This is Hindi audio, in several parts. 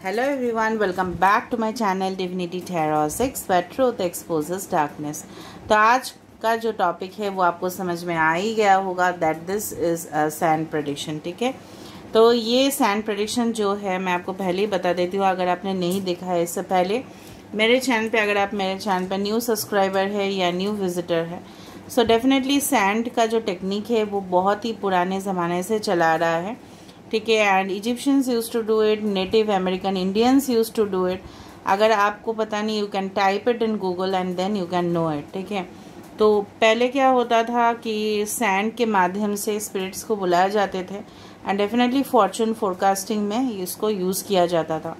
Hello everyone, welcome back to my channel Divinity Tarot 6 where truth exposes darkness। तो आज का जो टॉपिक है वो आपको समझ में आ ही गया होगा that this is a sand prediction. ठीक है, तो ये सैंड प्रेडिक्शन जो है मैं आपको पहले ही बता देती हूँ। अगर आपने नहीं देखा है इससे पहले मेरे चैनल पे, अगर आप मेरे चैनल पे न्यू सब्सक्राइबर है या न्यू विजिटर है, सो डेफिनेटली सैंड का जो टेक्निक है वो बहुत ही पुराने ज़माने से चला रहा है। ठीक है, and Egyptians use to do it, native American Indians use to do it. अगर आपको पता नहीं, you can type it in Google and then you can know it. ठीक है, तो पहले क्या होता था कि सैंड के माध्यम से स्पिरिट्स को बुलाए जाते थे एंड डेफिनेटली फॉर्चून फोरकास्टिंग में इसको यूज़ किया जाता था।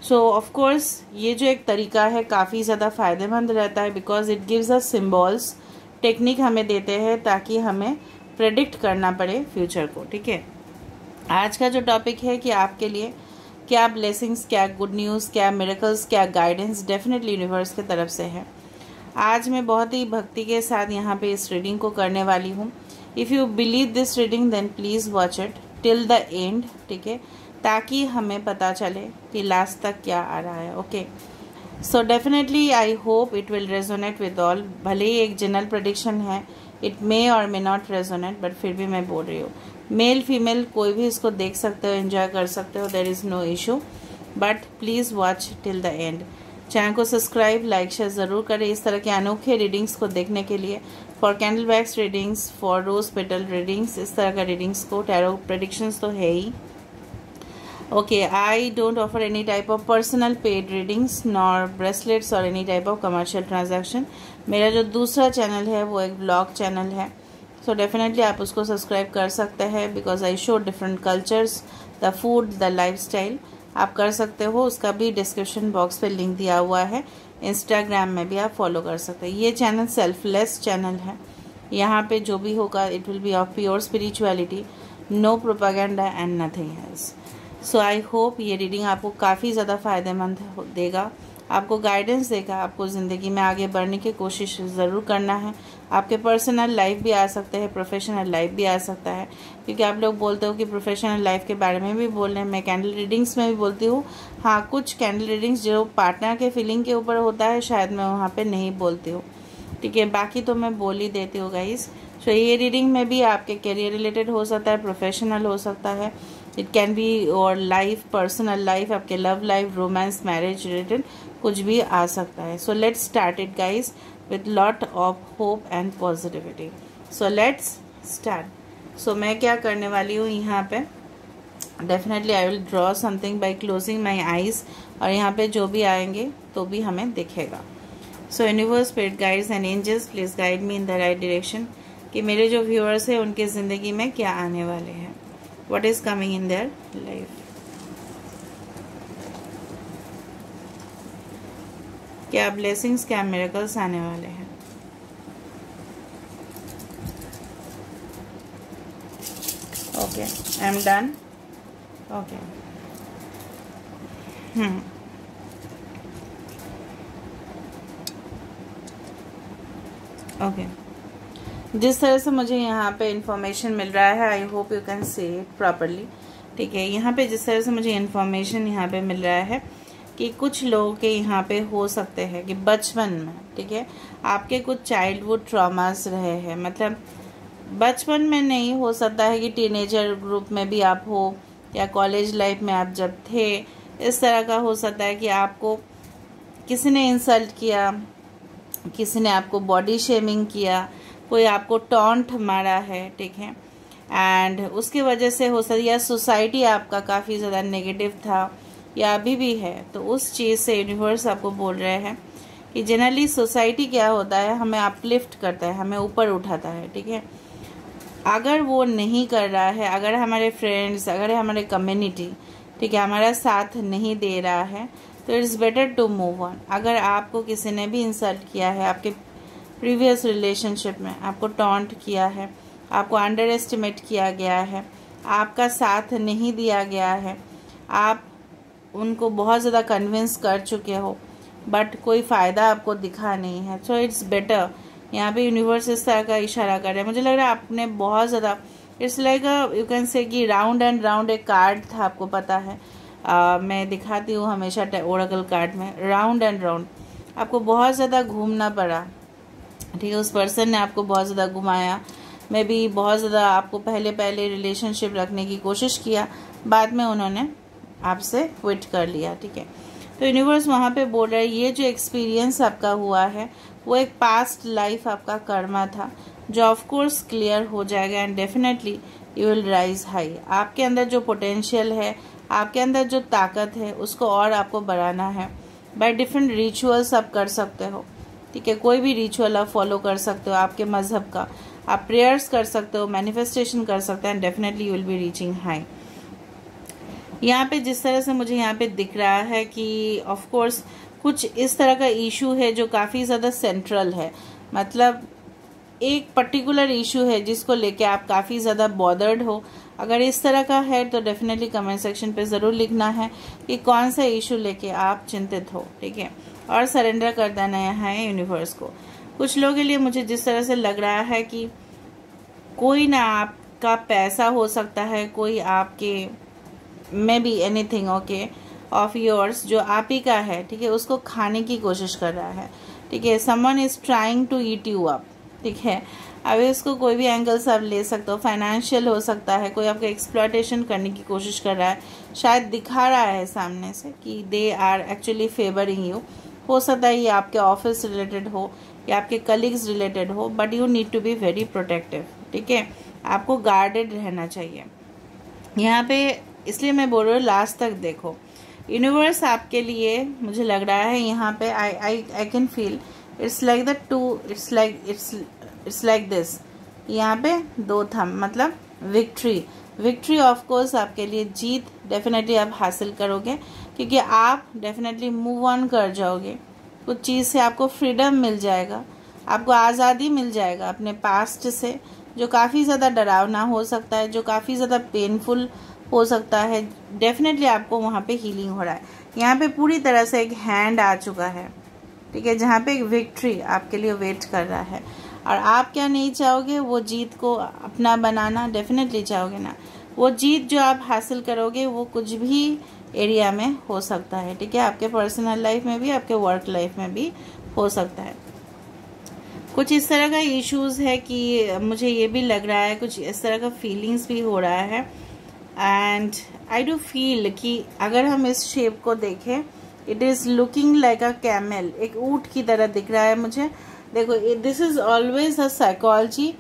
सो ऑफ कोर्स ये जो एक तरीका है काफ़ी ज़्यादा फ़ायदेमंद रहता है because it gives us symbols, technique हमें देते हैं ताकि हमें प्रेडिक्ट करना पड़े फ्यूचर को। ठीक है, आज का जो टॉपिक है कि आपके लिए क्या ब्लेसिंग्स, क्या गुड न्यूज़, क्या मिरेकल्स, क्या गाइडेंस डेफिनेटली यूनिवर्स की तरफ से है। आज मैं बहुत ही भक्ति के साथ यहाँ पे इस रीडिंग को करने वाली हूँ। If you believe this reading then please watch it till the end. ठीक है, ताकि हमें पता चले कि लास्ट तक क्या आ रहा है। Okay, so definitely I hope it will resonate with all. भले ही एक जनरल प्रेडिक्शन है, इट मे और मे नॉट रेजोनेट, बट फिर भी मैं बोल रही हूँ मेल फीमेल कोई भी इसको देख सकते हो, एंजॉय कर सकते हो, there is no issue, but please watch till the end. Channel को सब्सक्राइब, लाइक, शेयर ज़रूर करें इस तरह के अनोखे रीडिंग्स को देखने के लिए। For candle wax readings, for rose petal readings, इस तरह का रीडिंग्स को, टैरो प्रेडिक्शंस तो है ही। Okay, I don't offer any type of personal paid readings nor bracelets or any type of commercial transaction. मेरा जो दूसरा चैनल है वो एक ब्लॉग चैनल है, सो डेफिनेटली आप उसको सब्सक्राइब कर सकते हैं because I show different cultures, the food, the lifestyle. आप कर सकते हो, उसका भी डिस्क्रिप्शन बॉक्स पे लिंक दिया हुआ है। इंस्टाग्राम में भी आप फॉलो कर सकते हैं। ये चैनल सेल्फलेस चैनल है, यहाँ पे जो भी होगा it will be of pure spirituality, no propaganda and nothing else. So I hope ये रीडिंग आपको काफ़ी ज़्यादा फ़ायदेमंद देगा, आपको गाइडेंस देगा, आपको ज़िंदगी में आगे बढ़ने की कोशिश ज़रूर करना है। आपके पर्सनल लाइफ भी आ सकते हैं, प्रोफेशनल लाइफ भी आ सकता है, क्योंकि आप लोग बोलते हो कि प्रोफेशनल लाइफ के बारे में भी बोल रहे हैं। मैं कैंडल रीडिंग्स में भी बोलती हूँ। हाँ, कुछ कैंडल रीडिंग्स जो पार्टनर के फीलिंग के ऊपर होता है शायद मैं वहाँ पर नहीं बोलती हूँ। ठीक है, बाकी तो मैं बोल ही देती हूँ गाइस। सो ये रीडिंग में भी आपके करियर रिलेटेड हो सकता है, प्रोफेशनल हो सकता है, it can be or life, personal life, आपके love life, romance, marriage related कुछ भी आ सकता है। So let's start it guys with lot of hope and positivity. So let's start. So मैं क्या करने वाली हूँ यहाँ पे, definitely I will draw something by closing my eyes, और यहाँ पे जो भी आएंगे तो भी हमें दिखेगा। So universe, spirit guides and angels, please guide me in the right direction कि मेरे जो व्यूअर्स हैं उनके ज़िंदगी में क्या आने वाले हैं, what is coming in their life, क्या ब्लेसिंग्स, क्या मिरेकल्स आने वाले हैं। Okay, I am done. Okay, okay, जिस तरह से मुझे यहाँ पे इंफॉर्मेशन मिल रहा है, I hope you can see it properly. ठीक है, यहाँ पे जिस तरह से मुझे इंफॉर्मेशन यहाँ पे मिल रहा है कि कुछ लोगों के यहाँ पे हो सकते हैं कि बचपन में, ठीक है, आपके कुछ चाइल्डहुड ट्रॉमास रहे हैं। मतलब बचपन में नहीं, हो सकता है कि टीनेजर ग्रुप में भी आप हो, या कॉलेज लाइफ में आप जब थे, इस तरह का हो सकता है कि आपको किसी ने इंसल्ट किया, किसी ने आपको बॉडी शेमिंग किया, कोई आपको टॉन्ट मारा है। ठीक है, एंड उसकी वजह से हो सकता है, या सोसाइटी आपका काफ़ी ज़्यादा नेगेटिव था या अभी भी है, तो उस चीज़ से यूनिवर्स आपको बोल रहे हैं कि जनरली सोसाइटी क्या होता है, हमें अपलिफ्ट करता है, हमें ऊपर उठाता है। ठीक है, अगर वो नहीं कर रहा है, अगर हमारे फ्रेंड्स, अगर हमारे कम्युनिटी, ठीक है, हमारा साथ नहीं दे रहा है, तो it's better to move on. अगर आपको किसी ने भी इंसल्ट किया है, आपके प्रीवियस रिलेशनशिप में आपको टॉन्ट किया है, आपको अंडर एस्टिमेट किया गया है, आपका साथ नहीं दिया गया है, आप उनको बहुत ज़्यादा कन्विंस कर चुके हो बट कोई फ़ायदा आपको दिखा नहीं है, सो इट्स बेटर। यहाँ पे यूनिवर्स इस तरह का इशारा कर रहा है। मुझे लग रहा है आपने बहुत ज़्यादा, इट्स लाइक यू कैन से कि राउंड एंड राउंड एक कार्ड था, आपको पता है मैं दिखाती हूँ हमेशा ओरेकल कार्ड में, राउंड एंड राउंड। आपको बहुत ज़्यादा घूमना पड़ा, ठीक है, उस पर्सन ने आपको बहुत ज़्यादा घुमाया, मे बी बहुत ज़्यादा आपको पहले रिलेशनशिप रखने की कोशिश किया, बाद में उन्होंने आपसे क्विट कर लिया, ठीक है। तो यूनिवर्स वहाँ पे बोल रहा है ये जो एक्सपीरियंस आपका हुआ है वो एक पास्ट लाइफ आपका कर्मा था, जो ऑफ कोर्स क्लियर हो जाएगा and definitely you will rise high. आपके अंदर जो पोटेंशियल है, आपके अंदर जो ताकत है, उसको और आपको बढ़ाना है। बाय डिफरेंट रिचुअल्स आप कर सकते हो, ठीक है, कोई भी रिचुअल आप फॉलो कर सकते हो आपके मजहब का, आप प्रेयर्स कर सकते हो, मैनिफेस्टेशन कर सकते हैं and definitely you will be reaching high. यहाँ पे जिस तरह से मुझे यहाँ पे दिख रहा है कि ऑफ कोर्स कुछ इस तरह का इशू है जो काफ़ी ज़्यादा सेंट्रल है, मतलब एक पर्टिकुलर इशू है जिसको लेके आप काफ़ी ज़्यादा बॉदर्ड हो। अगर इस तरह का है तो डेफिनेटली कमेंट सेक्शन पे ज़रूर लिखना है कि कौन सा इशू लेके आप चिंतित हो, ठीक है, और सरेंडर कर देना है यूनिवर्स को। कुछ लोगों के लिए मुझे जिस तरह से लग रहा है कि कोई ना आपका पैसा हो सकता है, कोई आपके may be anything okay of yours जो आप ही का है, ठीक है, उसको खाने की कोशिश कर रहा है, ठीक है, someone is trying to eat you up, ठीक है। अब इसको कोई भी एंगल से आप ले सकते हो, फाइनेंशियल हो सकता है, कोई आपका एक्सप्लॉयटेशन करने की कोशिश कर रहा है, शायद दिखा रहा है सामने से कि they are actually favouring you. हो सकता है ये आपके ऑफिस रिलेटेड हो या आपके कलीग्स रिलेटेड हो, but you need to be very protective, ठीक है, आपको गार्डेड रहना चाहिए यहाँ पे। इसलिए मैं बोल रही हूँ लास्ट तक देखो, यूनिवर्स आपके लिए मुझे लग रहा है यहाँ पे I can feel it's like the two, it's like this, यहाँ पे दो थम, मतलब विक्ट्री ऑफ कोर्स आपके लिए जीत डेफिनेटली आप हासिल करोगे, क्योंकि आप डेफिनेटली मूव ऑन कर जाओगे, कुछ चीज़ से आपको फ्रीडम मिल जाएगा, आपको आज़ादी मिल जाएगा अपने पास्ट से, जो काफ़ी ज़्यादा डरावना हो सकता है, जो काफ़ी ज़्यादा पेनफुल हो सकता है। डेफिनेटली आपको वहाँ पे हीलिंग हो रहा है। यहाँ पे पूरी तरह से एक हैंड आ चुका है, ठीक है, जहाँ पे एक विक्ट्री आपके लिए वेट कर रहा है। और आप क्या नहीं चाहोगे, वो जीत को अपना बनाना डेफिनेटली चाहोगे ना। वो जीत जो आप हासिल करोगे वो कुछ भी एरिया में हो सकता है, ठीक है, आपके पर्सनल लाइफ में भी, आपके वर्क लाइफ में भी हो सकता है। कुछ इस तरह का इश्यूज है कि मुझे ये भी लग रहा है, कुछ इस तरह का फीलिंग्स भी हो रहा है एंड आई डू फील कि अगर हम इस शेप को देखें, it is looking like a camel, एक ऊँट की तरह दिख रहा है मुझे। देखो, this is always a psychology,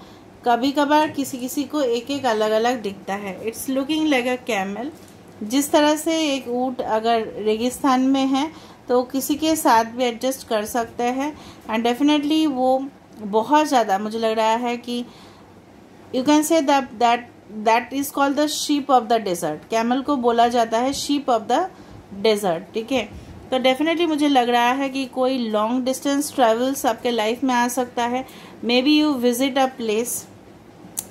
कभी कभार किसी किसी को एक एक अलग अलग दिखता है। It's looking like a camel, जिस तरह से एक ऊँट अगर रेगिस्तान में है तो किसी के साथ भी एडजस्ट कर सकते हैं एंड डेफिनेटली वो बहुत ज़्यादा मुझे लग रहा है कि you can say that is called the sheep of the desert. Camel को बोला जाता है शीप ऑफ द डेजर्ट, ठीक है। तो डेफिनेटली मुझे लग रहा है कि कोई लॉन्ग डिस्टेंस ट्रैवल्स आपके लाइफ में आ सकता है। Maybe you visit a place,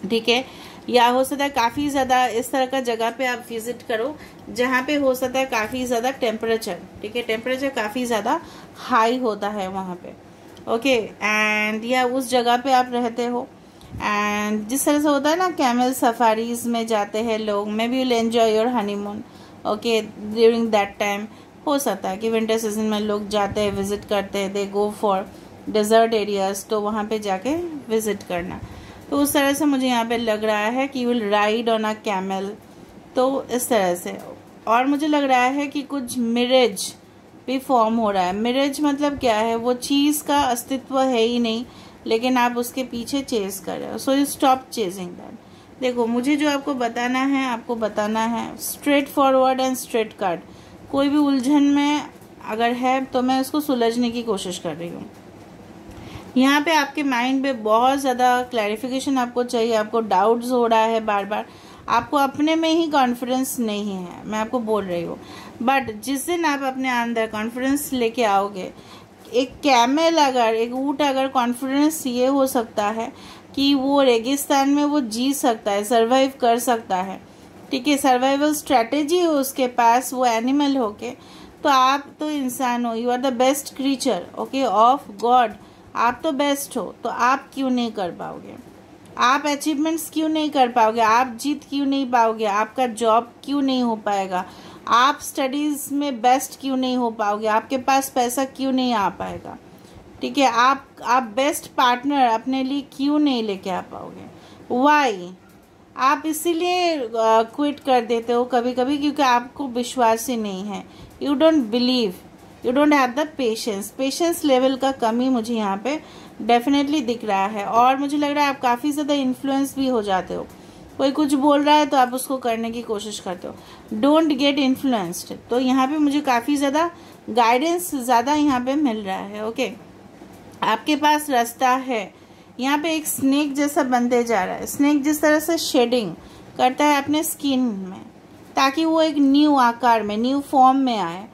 ठीक है, या हो सकता है काफ़ी ज़्यादा इस तरह का जगह पे आप विजिट करो जहाँ पे हो सकता है काफ़ी ज़्यादा टेम्परेचर, ठीक है, टेम्परेचर काफ़ी ज़्यादा हाई होता है वहाँ पे, ओके, एंड या उस जगह पे आप रहते हो एंड जिस तरह से होता है ना कैमल सफारीज में जाते हैं लोग, may be will enjoy your honeymoon, okay, during that time. हो सकता है कि विंटर सीजन में लोग जाते हैं, विजिट करते हैं, दे गो फॉर डेजर्ट एरियाज, तो वहाँ पे जाके विजिट करना। तो उस तरह से मुझे यहाँ पे लग रहा है कि you will ride on a camel, तो इस तरह से। और मुझे लग रहा है कि कुछ मिरेज भी फॉर्म हो रहा है। मिरेज मतलब क्या है, वो चीज़ का अस्तित्व है ही नहीं लेकिन आप उसके पीछे चेज कर रहे हो, so you stop chasing that. देखो, मुझे जो आपको बताना है आपको बताना है straight forward and straight cut. कोई भी उलझन में अगर है तो मैं उसको सुलझने की कोशिश कर रही हूँ। यहाँ पे आपके माइंड में बहुत ज़्यादा क्लैरिफिकेशन आपको चाहिए, आपको डाउट्स हो रहा है बार बार, आपको अपने में ही कॉन्फिडेंस नहीं है, मैं आपको बोल रही हूँ। बट जिस दिन आप अपने अंदर कॉन्फिडेंस लेके आओगे, एक कैमल अगर, एक ऊँट अगर कॉन्फिडेंस ये हो सकता है कि वो रेगिस्तान में वो जी सकता है, सर्वाइव कर सकता है, ठीक है, सर्वाइवल स्ट्रैटेजी हो उसके पास, वो एनिमल होके, तो आप तो इंसान हो, you are the best creature, okay, of God, आप तो बेस्ट हो, तो आप क्यों नहीं कर पाओगे, आप अचीवमेंट्स क्यों नहीं कर पाओगे, आप जीत क्यों नहीं पाओगे, आपका जॉब क्यों नहीं हो पाएगा, आप स्टडीज़ में बेस्ट क्यों नहीं हो पाओगे, आपके पास पैसा क्यों नहीं आ पाएगा, ठीक है। आप बेस्ट पार्टनर अपने लिए क्यों नहीं लेके आ पाओगे, वाई। आप इसीलिए क्विट कर देते हो कभी कभी, क्योंकि आपको विश्वास ही नहीं है, you don't believe, you don't have the patience level का कमी मुझे यहाँ पे डेफिनेटली दिख रहा है। और मुझे लग रहा है आप काफ़ी ज़्यादा इन्फ्लुएंस भी हो जाते हो, कोई कुछ बोल रहा है तो आप उसको करने की कोशिश करते हो, डोंट गेट इन्फ्लुएंस्ड। तो यहाँ पे मुझे काफ़ी ज़्यादा गाइडेंस ज़्यादा यहाँ पे मिल रहा है, ओके। आपके पास रास्ता है, यहाँ पे एक स्नेक जैसा बनते जा रहा है। स्नेक जिस तरह से शेडिंग करता है अपने स्किन में ताकि वो एक न्यू आकार में, न्यू फॉर्म में आए,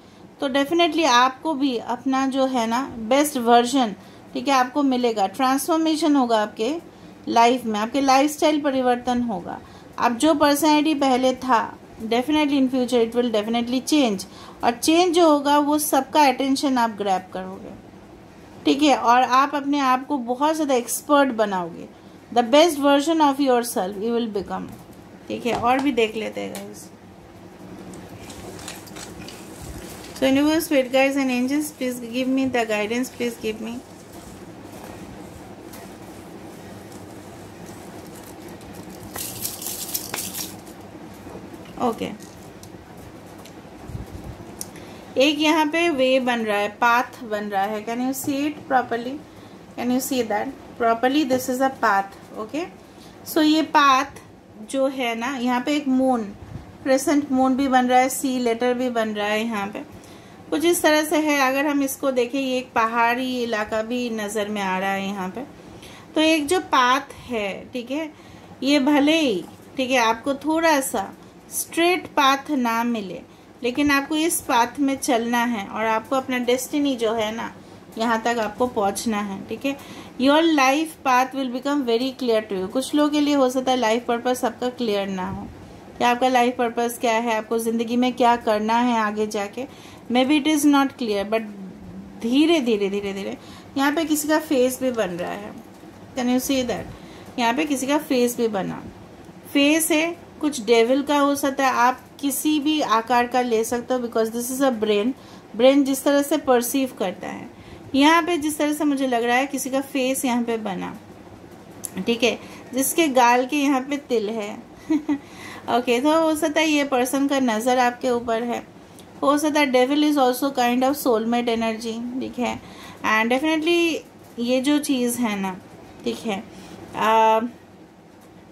तो डेफिनेटली आपको भी अपना जो है ना बेस्ट वर्जन, ठीक है, आपको मिलेगा। ट्रांसफॉर्मेशन होगा आपके लाइफ में, आपके लाइफस्टाइल परिवर्तन होगा। आप जो पर्सनैलिटी पहले था, definitely in future it will definitely change, और चेंज जो होगा वो सबका अटेंशन आप ग्रैब करोगे, ठीक है। और आप अपने आप को बहुत ज़्यादा एक्सपर्ट बनाओगे, the best version of yourself you will become, ठीक है। और भी देख लेते हैं guys. So universe, spirit guides and angels, please give me the guidance, please give me. Okay, एक यहाँ पे वे बन रहा है, पाथ बन रहा है। Can you see it properly, can you see that properly, this is a path, okay. So ये पाथ जो है ना, यहाँ पे एक मून, क्रेसेंट मून भी बन रहा है, सी लेटर भी बन रहा है, यहाँ पे कुछ इस तरह से है। अगर हम इसको देखें, ये एक पहाड़ी इलाका भी नजर में आ रहा है यहाँ पे। तो एक जो पाथ है, ठीक है, ये भले ही, ठीक है, आपको थोड़ा सा स्ट्रेट पाथ ना मिले, लेकिन आपको इस पाथ में चलना है और आपको अपना डेस्टिनी जो है ना, यहाँ तक आपको पहुँचना है, ठीक है। Your life path will become very clear to you. कुछ लोगों के लिए हो सकता है लाइफ पर्पस आपका क्लियर ना हो, कि आपका लाइफ पर्पस क्या है, आपको ज़िंदगी में क्या करना है आगे जाके, may be it is not clear, but धीरे धीरे धीरे धीरे यहाँ पे किसी का फेस भी बन रहा है। कैन यू सी दैट, यहाँ पे किसी का फेस भी बना, फेस है, कुछ डेविल का हो सकता है, आप किसी भी आकार का ले सकते हो, because this is a brain जिस तरह से परसीव करता है। यहाँ पे जिस तरह से मुझे लग रहा है किसी का फेस यहाँ पे बना, ठीक है, जिसके गाल के यहाँ पे तिल है ओके, तो हो सकता है ये पर्सन का नजर आपके ऊपर है, हो सकता है devil is also kind of soulmate energy, ठीक है। एंड डेफिनेटली ये जो चीज है ना, ठीक है,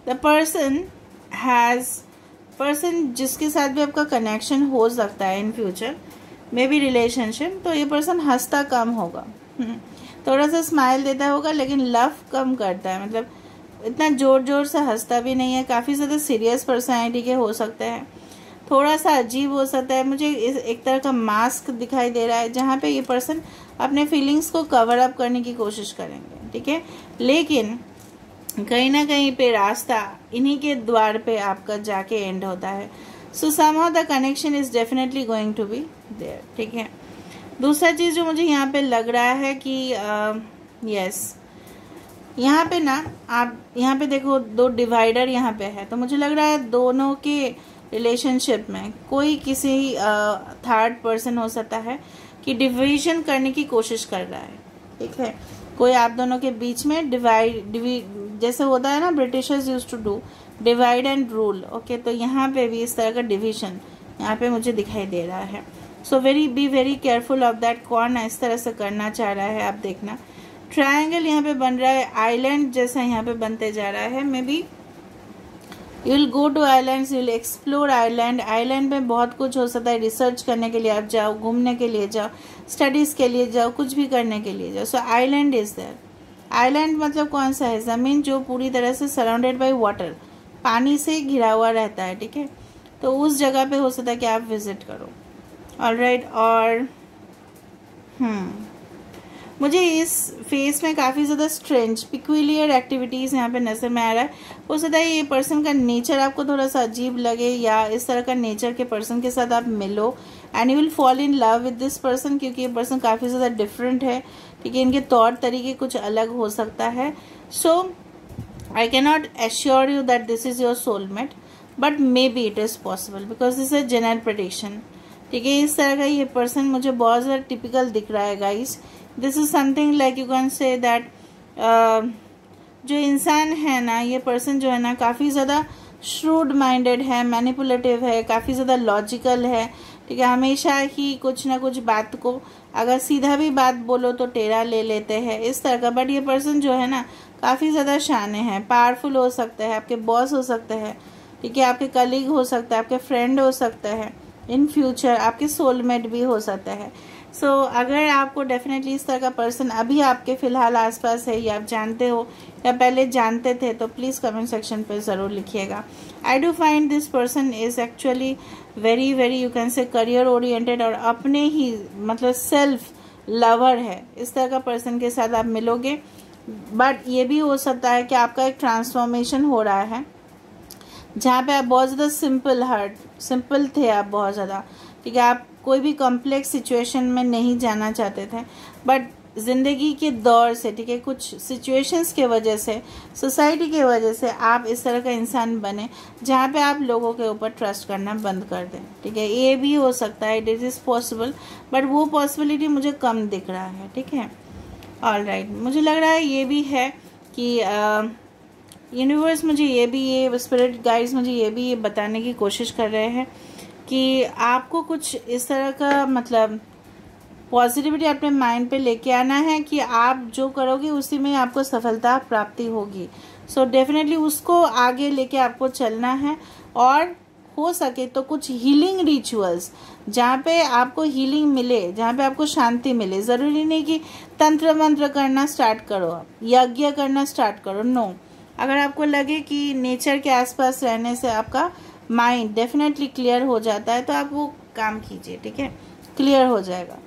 द पर्सन जिसके साथ भी आपका कनेक्शन हो सकता है in future, may be relationship, तो ये पर्सन हंसता कम होगा, थोड़ा सा स्माइल देता होगा, लेकिन लव कम करता है, मतलब इतना जोर जोर से हंसता भी नहीं है। काफ़ी ज़्यादा सीरियस पर्सनैलिटी के हो सकते हैं, थोड़ा सा अजीब हो सकता है। मुझे एक तरह का मास्क दिखाई दे रहा है जहाँ पे ये पर्सन अपने फीलिंग्स को कवर अप करने की कोशिश करेंगे, ठीक है, लेकिन कहीं ना कहीं पे रास्ता इन्हीं के द्वार पे आपका जाके एंड होता है। So somehow the connection is definitely going to be there, ठीक है। दूसरा चीज जो मुझे यहाँ पे लग रहा है कि यस, यहाँ पे ना आप यहाँ पे देखो दो डिवाइडर यहाँ पे है, तो मुझे लग रहा है दोनों के रिलेशनशिप में कोई किसी थर्ड पर्सन हो सकता है कि डिवीजन करने की कोशिश कर रहा है, ठीक है। कोई आप दोनों के बीच में जैसे होता है ना, Britishers used to do divide and rule, okay, तो यहाँ पे भी इस तरह का डिवीजन यहाँ पे मुझे दिखाई दे रहा है। So be very careful of that, कौन इस तरह से करना चाह रहा है, आप देखना। ट्रायंगल यहाँ पे बन रहा है, आइलैंड जैसा यहाँ पे बनते जा रहा है। Maybe you will go to islands, you will explore island में बहुत कुछ हो सकता है। रिसर्च करने के लिए आप जाओ, घूमने के लिए जाओ, स्टडीज के लिए जाओ, कुछ भी करने के लिए जाओ। सो आइलैंड इज देयर। आइलैंड मतलब कौन सा है, जमीन जो पूरी तरह से सराउंडेड बाय वाटर, पानी से घिरा हुआ रहता है, ठीक है। तो उस जगह पे हो सकता है कि आप विजिट करो, ऑलराइट। और मुझे इस फेस में काफ़ी ज़्यादा स्ट्रेंज पिक्यूलियर एक्टिविटीज़ यहाँ पे नजर में आ रहा है। हो सकता है ये पर्सन का नेचर आपको थोड़ा सा अजीब लगे, या इस तरह का नेचर के पर्सन के साथ आप मिलो and you will fall in love with this person, क्योंकि ये पर्सन काफ़ी ज़्यादा डिफरेंट है, ठीक है, इनके तौर तरीके कुछ अलग हो सकता है। So I can not assure you that this is your soulmate, but maybe it is possible because this is general prediction. ठीक है, इस तरह का ये पर्सन मुझे बहुत ज़्यादा टिपिकल दिख रहा है guys. This is something like you can say that जो इंसान है ना, ये पर्सन जो है ना काफ़ी ज़्यादा श्रूड माइंडेड है, मैनिपुलेटिव है, काफ़ी ज़्यादा लॉजिकल है। ठीक है, हमेशा ही कुछ ना कुछ बात को अगर सीधा भी बात बोलो तो टेढ़ा ले लेते हैं, इस तरह का। बट ये पर्सन जो है ना काफ़ी ज़्यादा शाने हैं, पावरफुल हो सकते हैं, आपके बॉस हो सकते हैं, ठीक है, आपके कलीग हो सकता है, आपके फ्रेंड हो सकते हैं, इन फ्यूचर आपके सोलमेट भी हो सकता है। सो अगर आपको डेफिनेटली इस तरह का पर्सन अभी आपके फ़िलहाल आसपास है, या आप जानते हो या पहले जानते थे, तो प्लीज़ कमेंट सेक्शन पे ज़रूर लिखिएगा। I do find this person is actually very very you can से करियर ओरिएंटेड और अपने ही मतलब सेल्फ लवर है। इस तरह का पर्सन के साथ आप मिलोगे, बट ये भी हो सकता है कि आपका एक ट्रांसफॉर्मेशन हो रहा है जहाँ पे आप बहुत ज़्यादा सिंपल थे आप बहुत ज़्यादा। ठीक है, आप कोई भी कॉम्प्लेक्स सिचुएशन में नहीं जाना चाहते थे, बट ज़िंदगी के दौर से, ठीक है, कुछ सिचुएशंस के वजह से, सोसाइटी के वजह से आप इस तरह का इंसान बने जहाँ पे आप लोगों के ऊपर ट्रस्ट करना बंद कर दें। ठीक है, ये भी हो सकता है, इट इज़ पॉसिबल, बट वो पॉसिबिलिटी मुझे कम दिख रहा है। ठीक है, ऑलराइट, मुझे लग रहा है ये भी है कि यूनिवर्स मुझे ये स्पिरिट गाइड्स मुझे ये बताने की कोशिश कर रहे हैं कि आपको कुछ इस तरह का मतलब पॉजिटिविटी अपने माइंड पे लेके आना है कि आप जो करोगे उसी में आपको सफलता प्राप्ति होगी। सो डेफिनेटली उसको आगे लेके आपको चलना है, और हो सके तो कुछ हीलिंग रिचुअल्स जहाँ पे आपको हीलिंग मिले, जहाँ पे आपको शांति मिले। ज़रूरी नहीं कि तंत्र मंत्र करना स्टार्ट करो, आप यज्ञ करना स्टार्ट करो, नो। अगर आपको लगे कि नेचर के आसपास रहने से आपका माइंड डेफिनेटली क्लियर हो जाता है, तो आप वो काम कीजिए। ठीक है, क्लियर हो जाएगा।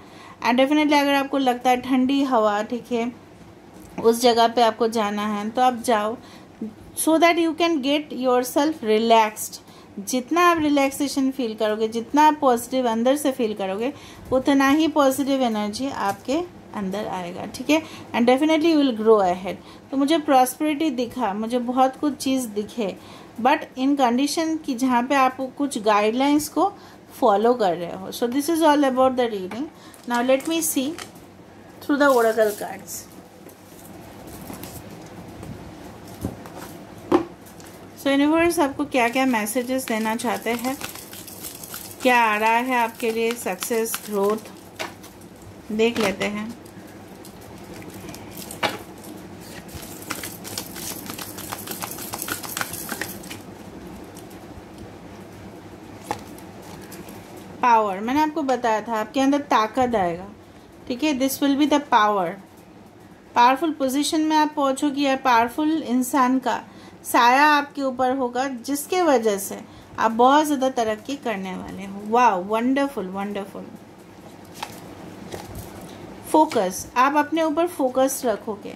एंड डेफिनेटली अगर आपको लगता है ठंडी हवा, ठीक है, उस जगह पे आपको जाना है, तो आप जाओ, so that you can get your self relaxed. जितना आप रिलैक्सेशन फील करोगे, जितना आप पॉजिटिव अंदर से फील करोगे, उतना ही पॉजिटिव एनर्जी आपके अंदर आएगा। ठीक है, and definitely you will grow ahead. तो मुझे प्रॉस्पेरिटी दिखा, मुझे बहुत कुछ चीज़ दिखे, बट इन कंडीशन की जहाँ पे आप कुछ गाइडलाइंस को फॉलो कर रहे हो। So this is all about the reading. Now let me see through the oracle cards. So universe आपको क्या क्या मैसेजेस देना चाहते हैं, क्या आ रहा है आपके लिए, सक्सेस, ग्रोथ, देख लेते हैं। पावर, मैंने आपको बताया था आपके अंदर ताकत आएगा। ठीक है, this will be the powerful position में आप पहुंचोगे, या पावरफुल इंसान का साया आपके ऊपर होगा, जिसके वजह से आप बहुत ज़्यादा तरक्की करने वाले हो। वाह, वंडरफुल वंडरफुल। फोकस, आप अपने ऊपर फोकस रखोगे,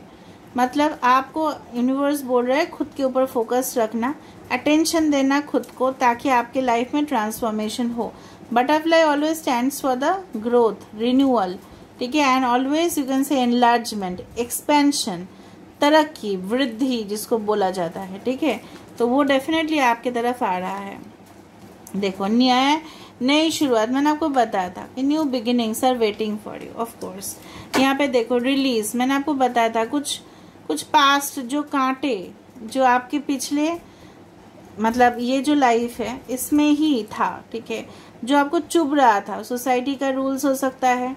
मतलब आपको यूनिवर्स बोल रहा है खुद के ऊपर फोकस रखना, अटेंशन देना खुद को, ताकि आपके लाइफ में ट्रांसफॉर्मेशन हो। Butterfly always stands for the growth, renewal, ठीक है, एंड ऑलवेज यू कैन से एनलार्जमेंट, एक्सपेंशन, तरक्की, वृद्धि जिसको बोला जाता है। ठीक है, तो वो डेफिनेटली आपकी तरफ आ रहा है। देखो, नई शुरुआत, मैंने आपको बताया था कि new beginnings are waiting for you, of course. यहाँ पे देखो रिलीज, मैंने आपको बताया था कुछ पास्ट जो कांटे जो आपके पिछले मतलब ये जो लाइफ है इसमें ही था, ठीक है, जो आपको चुभ रहा था। सोसाइटी का रूल्स हो सकता है,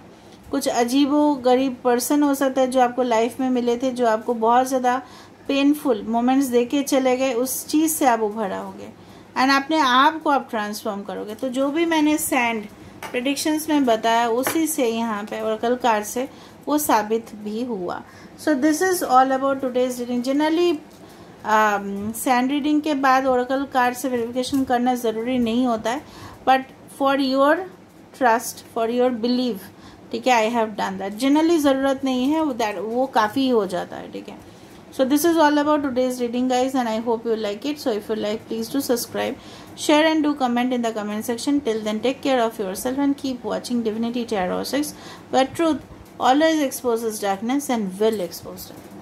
कुछ अजीबो गरीब पर्सन हो सकता है जो आपको लाइफ में मिले थे, जो आपको बहुत ज़्यादा पेनफुल मोमेंट्स देके चले गए, उस चीज़ से आप उभर आओगे एंड अपने आप को आप ट्रांसफॉर्म करोगे। तो जो भी मैंने सैंड प्रेडिक्शंस में बताया उसी से यहाँ पे ओरेकल कार्ड से वो साबित भी हुआ। सो this is all about today's reading. Generally sand reading के बाद ओरेकल कार्ड से वेरिफिकेशन करना ज़रूरी नहीं होता है, but for your trust, for your believe, ठीक है, I have done that. Generally ज़रूरत नहीं है, वो काफ़ी हो जाता है। ठीक है, so this is all about today's reading guys, and I hope you like it. So if you like, please do subscribe, share and do comment in the comment section. Till then, take care of yourself and keep watching Divinity Tarot 6, where truth always exposes darkness and will expose darkness.